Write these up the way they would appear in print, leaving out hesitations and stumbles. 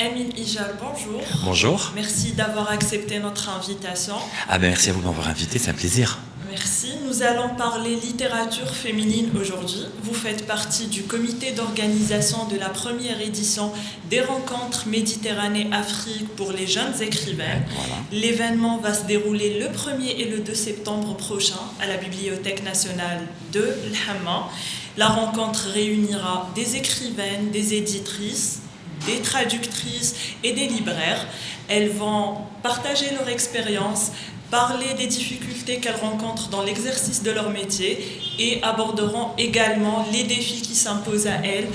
Amin Ijal, bonjour. Bonjour. Merci d'avoir accepté notre invitation. Merci à vous de m'avoir invité, c'est un plaisir. Merci. Nous allons parler littérature féminine aujourd'hui. Vous faites partie du comité d'organisation de la première édition des rencontres Méditerranée-Afrique pour les jeunes écrivains. Voilà. L'événement va se dérouler le 1er et le 2 septembre prochain à la Bibliothèque nationale de l'Hamma. La rencontre réunira des écrivaines, des éditrices, des traductrices et des libraires. Elles vont partager leur expérience, parler des difficultés qu'elles rencontrent dans l'exercice de leur métier et aborderont également les défis qui s'imposent à elles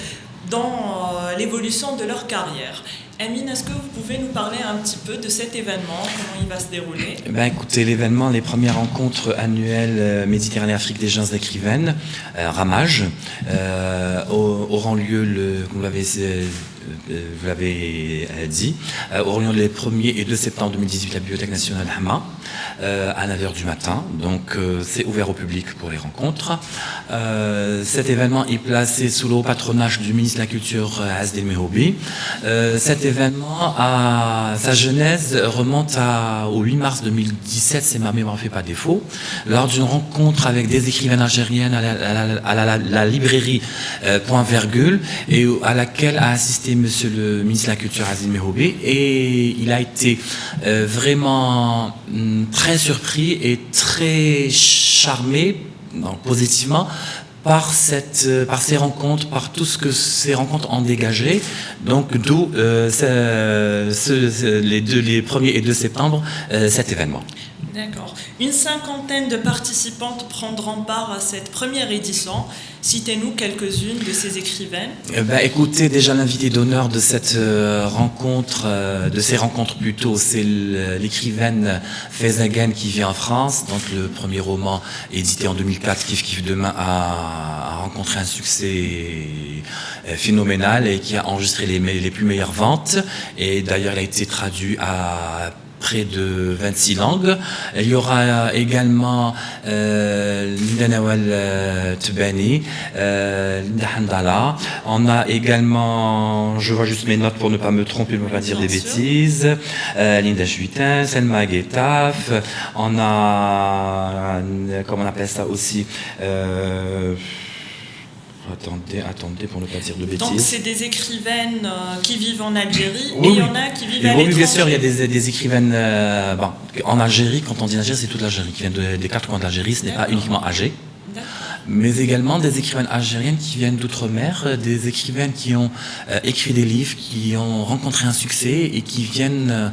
dans l'évolution de leur carrière. Amine, est-ce que vous pouvez nous parler un petit peu de cet événement, comment il va se dérouler? Écoutez, l'événement, les premières rencontres annuelles Méditerranée-Afrique des jeunes écrivaines, Ramage, auront lieu, vous l'avez dit, auront lieu les 1er et 2 septembre 2018 à la Bibliothèque nationale Hamma, à 9h du matin. Donc c'est ouvert au public pour les rencontres. Cet événement est placé sous le haut patronage du ministre de la Culture, Azdel Mehoubi. Cet événement, sa genèse remonte au 8 mars 2017, si ma mémoire ne fait pas défaut, lors d'une rencontre avec des écrivaines algériennes à la librairie Point Virgule, et à laquelle a assisté Monsieur le ministre de la Culture, Azdel Mehoubi, et il a été vraiment très surpris et très charmé, donc positivement, par ces rencontres, par tout ce que ces rencontres ont dégagé. Donc d'où les 1er et 2 septembre, cet événement. D'accord. Une cinquantaine de participantes prendront part à cette première édition. Citez-nous quelques-unes de ces écrivaines. Écoutez, déjà l'invité d'honneur de cette rencontre, de ces rencontres plutôt, c'est l'écrivaine Fezagen qui vit en France. Donc le premier roman édité en 2004, Kif Kif Demain, a rencontré un succès phénoménal et qui a enregistré les plus meilleures ventes. Et d'ailleurs, il a été traduit à près de 26 langues. Il y aura également Linda Nawal Tebani, Linda Handala. On a également, je vois juste mes notes pour ne pas me tromper, pour ne pas dire des bêtises, Linda Juitin, Selma Guetaf. On a, comment on appelle ça aussi, Attendez, pour ne pas dire de bêtises. Donc, c'est des écrivaines qui vivent en Algérie, et il y en a qui vivent à l'étranger. Oui, bien sûr, il y a des écrivaines en Algérie. Quand on dit Algérie, c'est toute l'Algérie, qui viennent des 4 coins de l'Algérie, ce n'est pas uniquement Alger. Mais également des écrivaines algériennes qui viennent d'outre-mer, des écrivaines qui ont écrit des livres, qui ont rencontré un succès et qui viennent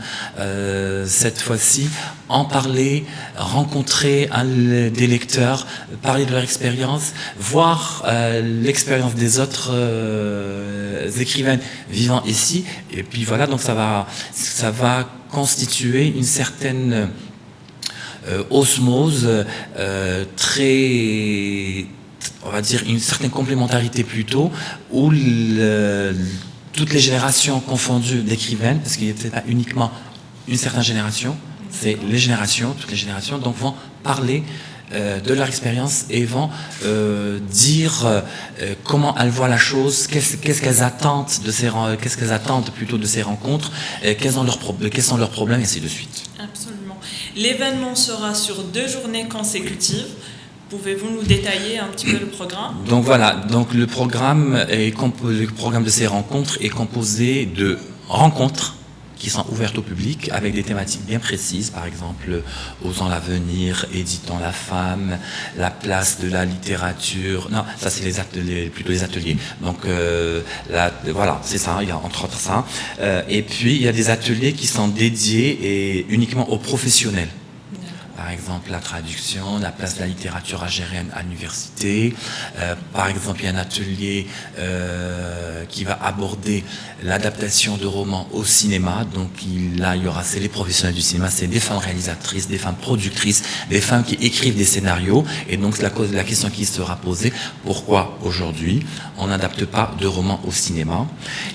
cette fois-ci en parler, rencontrer des lecteurs, parler de leur expérience, voir l'expérience des autres écrivaines vivant ici. Et puis voilà, donc ça va constituer une certaine osmose, très, on va dire, une certaine complémentarité plutôt, où toutes les générations confondues d'écrivaines, parce qu'il n'y a peut-être pas uniquement une certaine génération, c'est les générations, toutes les générations, donc vont parler de leur expérience et vont dire comment elles voient la chose, qu'est-ce qu'elles attendent plutôt de ces rencontres, quels sont leurs problèmes, et ainsi de suite. Absolument. L'événement sera sur 2 journées consécutives. Pouvez-vous nous détailler un petit peu le programme? Donc voilà, donc le programme de ces rencontres est composé de rencontres qui sont ouvertes au public avec des thématiques bien précises, par exemple osant l'avenir, éditant la femme, la place de la littérature. Non, ça c'est plutôt les ateliers. Donc voilà, c'est ça, il y a entre autres ça. Et puis il y a des ateliers qui sont dédiés et uniquement aux professionnels. Par exemple, la traduction, la place de la littérature algérienne à l'université. Par exemple, il y a un atelier qui va aborder l'adaptation de romans au cinéma. Donc là, c'est les professionnels du cinéma, c'est des femmes réalisatrices, des femmes productrices, des femmes qui écrivent des scénarios. Et donc, la question qui sera posée, pourquoi aujourd'hui on n'adapte pas de romans au cinéma?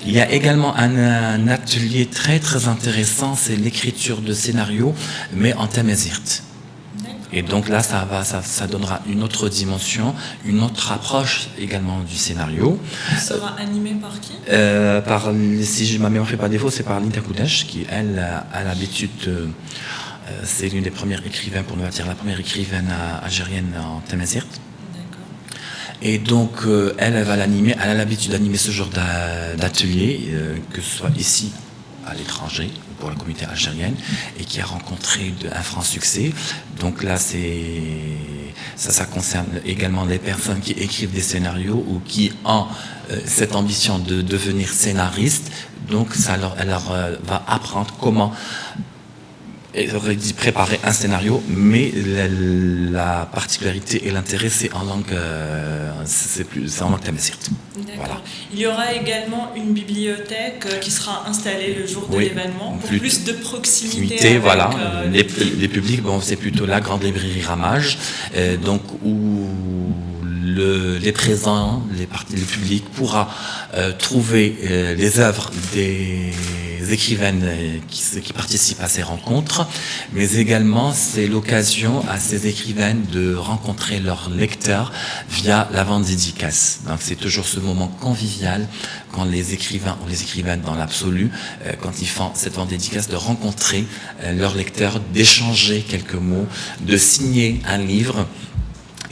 Il y a également un atelier très très intéressant, c'est l'écriture de scénarios, mais en thème Ezirt. Et donc là, ça donnera une autre dimension, une autre approche également du scénario. Il sera animé par qui? Si ma mémoire ne fait pas défaut, c'est par Linda Koudesh, qui, elle, a l'habitude c'est l'une des premières écrivaines, pour ne pas dire la première écrivaine algérienne en Tamazight. Et donc, elle va l'animer. Elle a l'habitude d'animer ce genre d'atelier, que ce soit ici, à l'étranger, pour la communauté algérienne, et qui a rencontré un franc succès. Donc là, ça concerne également les personnes qui écrivent des scénarios ou qui ont cette ambition de devenir scénariste. Donc, elle leur va apprendre comment préparer un scénario, mais la particularité et l'intérêt, c'est en langue tamazight. Voilà. Il y aura également une bibliothèque qui sera installée le jour de l'événement pour plus de proximité avec, voilà. Les publics, c'est plutôt la grande librairie Ramage, donc où les présents, le public pourra trouver les œuvres des écrivaines qui participent à ces rencontres, mais également c'est l'occasion à ces écrivaines de rencontrer leurs lecteurs via la vente dédicace. Donc c'est toujours ce moment convivial quand les écrivains ou les écrivaines dans l'absolu, quand ils font cette vente dédicace, de rencontrer leurs lecteurs, d'échanger quelques mots, de signer un livre.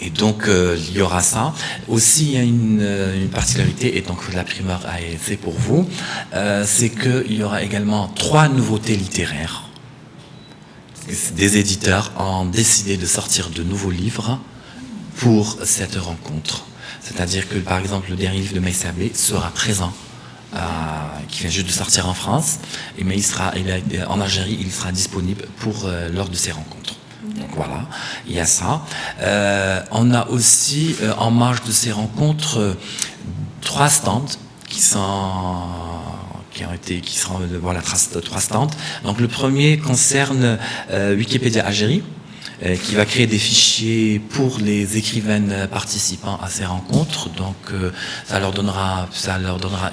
Et donc, il y aura ça. Aussi, il y a une particularité, et donc la primeur c'est pour vous, c'est qu'il y aura également 3 nouveautés littéraires. Des éditeurs ont décidé de sortir de nouveaux livres pour cette rencontre. C'est-à-dire que, par exemple, le dernier livre de Meïssa Ablé sera présent, qui vient juste de sortir en France, mais en Algérie, il sera disponible lors de ces rencontres. Donc voilà, il y a ça. On a aussi, en marge de ces rencontres, 3 stands qui seront 3 stands. Donc le premier concerne Wikipédia Algérie, qui va créer des fichiers pour les écrivaines participant à ces rencontres. Donc ça leur donnera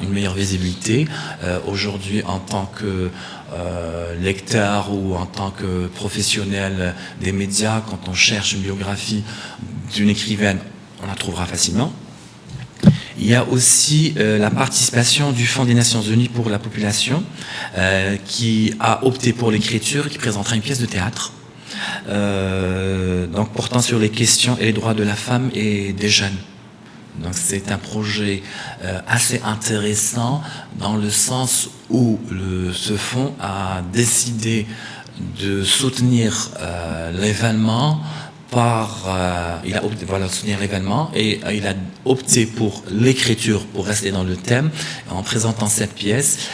une meilleure visibilité. Aujourd'hui, en tant que lecteur ou en tant que professionnel des médias, quand on cherche une biographie d'une écrivaine, on la trouvera facilement. Il y a aussi la participation du Fonds des Nations Unies pour la population, qui a opté pour l'écriture, qui présentera une pièce de théâtre, donc portant sur les questions et les droits de la femme et des jeunes. Donc c'est un projet assez intéressant dans le sens où ce fonds a décidé de soutenir l'événement il a opté soutenir l'événement et il a opté pour l'écriture, pour rester dans le thème, en présentant cette pièce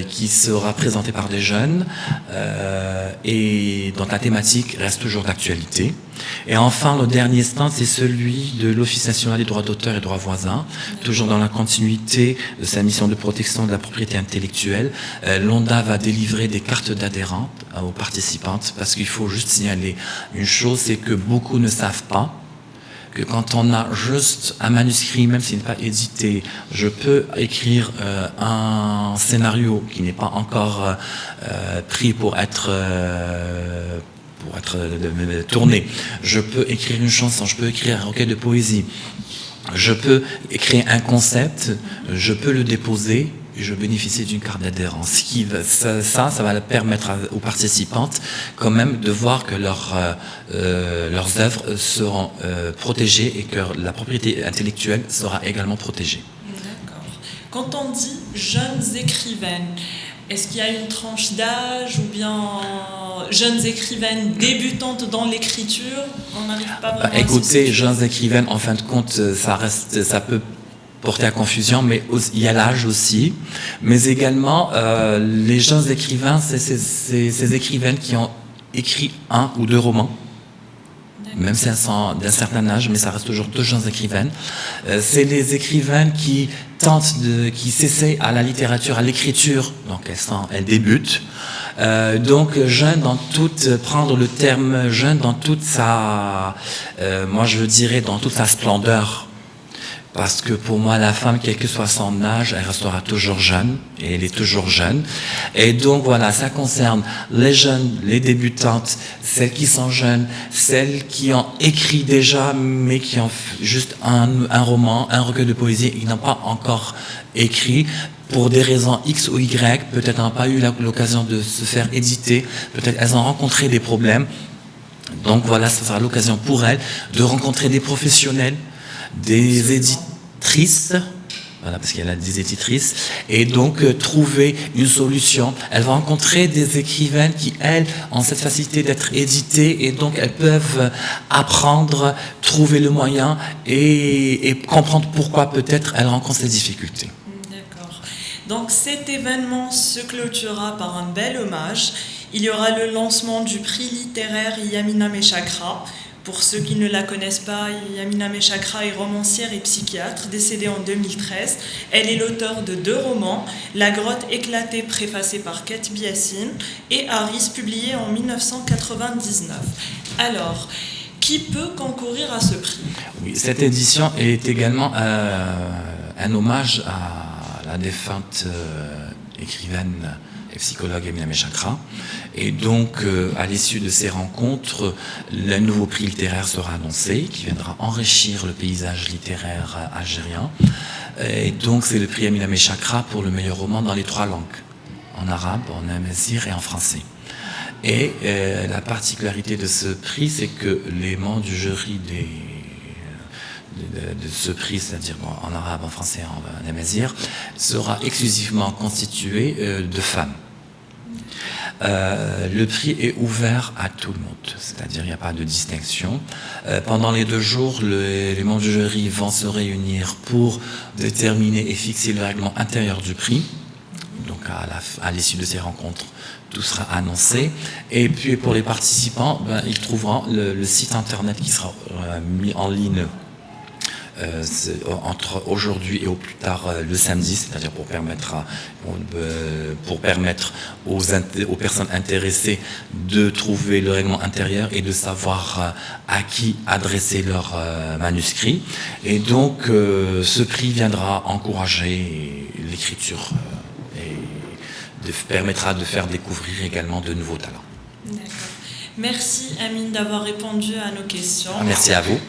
qui sera présentée par des jeunes et dont la thématique reste toujours d'actualité. Et enfin, le dernier stand, c'est celui de l'Office national des droits d'auteur et droits voisins, toujours dans la continuité de sa mission de protection de la propriété intellectuelle. L'ONDA va délivrer des cartes d'adhérents aux participantes, parce qu'il faut juste signaler une chose, c'est que beaucoup ne savent pas que quand on a juste un manuscrit, même s'il n'est pas édité, je peux écrire un scénario qui n'est pas encore pris pour être tourné. Je peux écrire une chanson, je peux écrire un recueil de poésie, je peux écrire un concept, je peux le déposer et je bénéficie d'une carte d'adhérence. Ça va permettre aux participantes quand même de voir que leurs œuvres seront protégées et que la propriété intellectuelle sera également protégée. D'accord. Quand on dit jeunes écrivaines, est-ce qu'il y a une tranche d'âge ou bien jeunes écrivaines débutantes dans l'écriture? On n'arrive pas vraiment écoutez, jeunes écrivaines, en fin de compte, ça peut porter à confusion, mais il y a l'âge aussi. Mais également, les jeunes écrivains, c'est ces écrivaines qui ont écrit 1 ou 2 romans. Même si elles sont d'un certain âge, mais ça reste toujours 2 jeunes écrivaines. C'est les écrivaines qui qui s'essayent à la littérature, à l'écriture, donc elles débutent. Donc jeune dans prendre le terme jeune dans toute sa, moi je dirais dans toute sa splendeur. Parce que pour moi, la femme, quel que soit son âge, elle restera toujours jeune, et elle est toujours jeune. Et donc voilà, ça concerne les jeunes, les débutantes, celles qui sont jeunes, celles qui ont écrit déjà, mais qui ont juste un roman, un recueil de poésie, et qui n'ont pas encore écrit. Pour des raisons X ou Y, peut-être n'ont pas eu l'occasion de se faire éditer, peut-être elles ont rencontré des problèmes. Donc voilà, ce sera l'occasion pour elles de rencontrer des professionnels, des éditrices, voilà, parce qu'il y a des éditrices, et donc trouver une solution. Elles vont rencontrer des écrivaines qui, elles, ont cette facilité d'être éditées, et donc elles peuvent apprendre, trouver le moyen et comprendre pourquoi peut-être elles rencontrent ces difficultés. D'accord. Donc cet événement se clôturera par un bel hommage. Il y aura le lancement du prix littéraire Yamina Meshakra. Pour ceux qui ne la connaissent pas, Yamina Meshakra est romancière et psychiatre, décédée en 2013. Elle est l'auteure de 2 romans, La grotte éclatée, préfacée par Kate Biassine, et Harris, publié en 1999. Alors, qui peut concourir à ce prix? Oui, cette édition est également un hommage à la défunte écrivaine et psychologue Yamina Meshakra. Et donc, à l'issue de ces rencontres, le nouveau prix littéraire sera annoncé, qui viendra enrichir le paysage littéraire algérien. Et donc, c'est le prix Yamina Meshakra pour le meilleur roman dans les 3 langues, en arabe, en amazigh et en français. Et la particularité de ce prix, c'est que les membres du jury de ce prix, c'est-à-dire en arabe, en français, en amazigh, sera exclusivement constitué de femmes. Le prix est ouvert à tout le monde, c'est-à-dire il n'y a pas de distinction. Pendant les 2 jours, les membres du jury vont se réunir pour déterminer et fixer le règlement intérieur du prix. Donc à l'issue de ces rencontres, tout sera annoncé. Et puis pour les participants, ils trouveront le site internet qui sera mis en ligne entre aujourd'hui et au plus tard le samedi, c'est-à-dire pour permettre aux personnes intéressées de trouver le règlement intérieur et de savoir à qui adresser leur manuscrit. Et donc ce prix viendra encourager l'écriture et permettra de faire découvrir également de nouveaux talents. D'accord. Merci Amine d'avoir répondu à nos questions. Merci à vous.